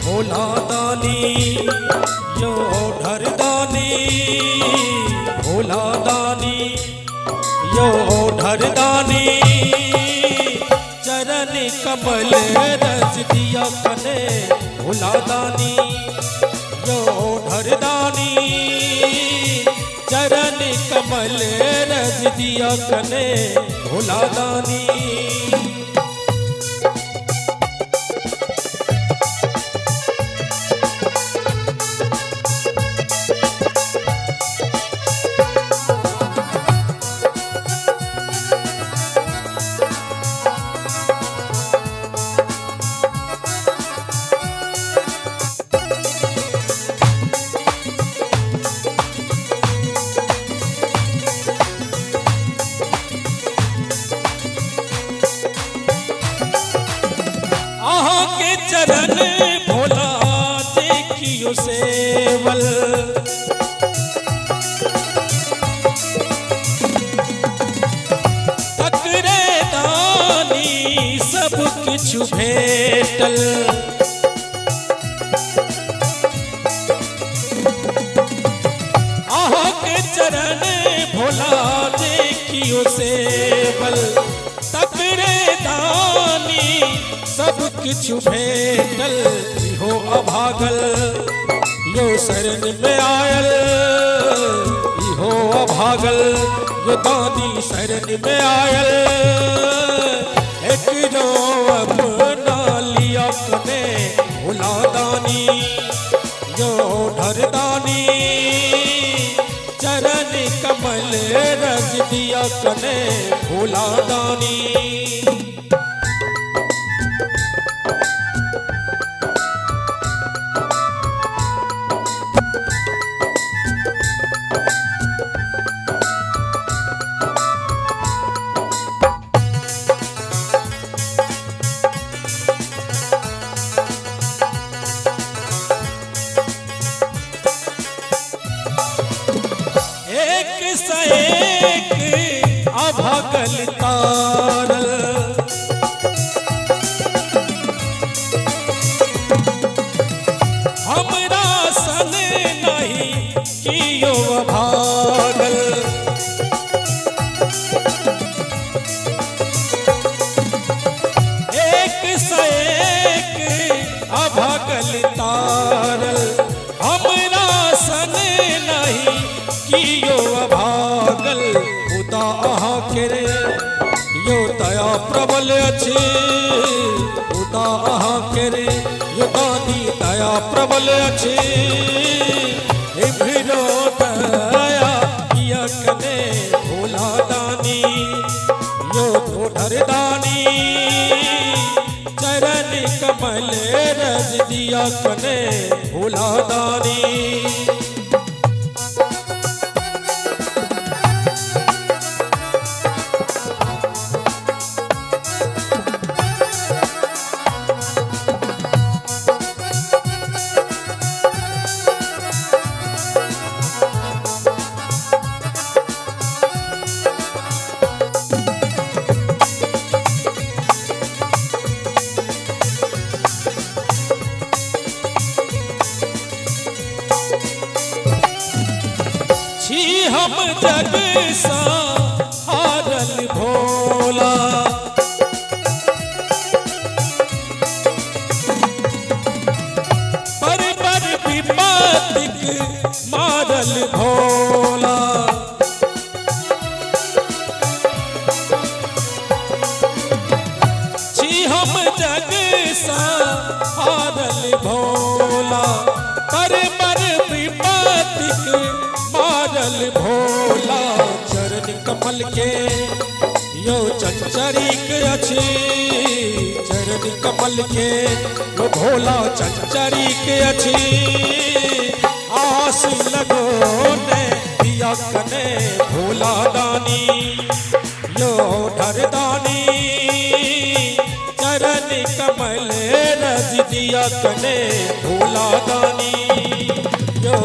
भोला दानी यो ढर दानी, भोला दानी यो ढर दानी, चरण कमल रस दिया कने। भोला दानी यो ढर दानी, चरण कमल रस दिया कने। भोला दानी चरण भोला देखियो सेवल, तकरे दानी सब किछु भेटल। आहा के चरण भोला देखियो सेवल, तकरे दानी सब किछु भेटल। हो अभागल यो शरण में आयल, हो अभागल यो दानी शरण में आयल। एक जो अपना लिया कने। भोला दानी यो ढर दानी, चरण कमल रस दिया कने। भोला दानी एक अभागल तारल, हमरा सन नहीं कियो अभागल। एक से एक अभागल तारल, हमरा सन नहीं कियो अभागल। खुदा अहाँ केरे यो दया प्रबल अछि, खुदा अहाँ केरे यो दानी दया प्रबल अछि। भिरो दया किया कने। भोला दानी यो ढर दानी, चरण कमल रस दिया कने। भोला दानी हम जग सा हारल भोला, पर विपत्तिक मारल भोला। छी हम जग सा हारल भोला, पर विपत्तिक मारल भोला। चरण कमल के यो चंचरिक अछि, चरण कमल के यो भोला चंचरिक अछि। आस लगो ने दिया कने। भोला दानी चरण कमल रज दिया कने भोला दानी जो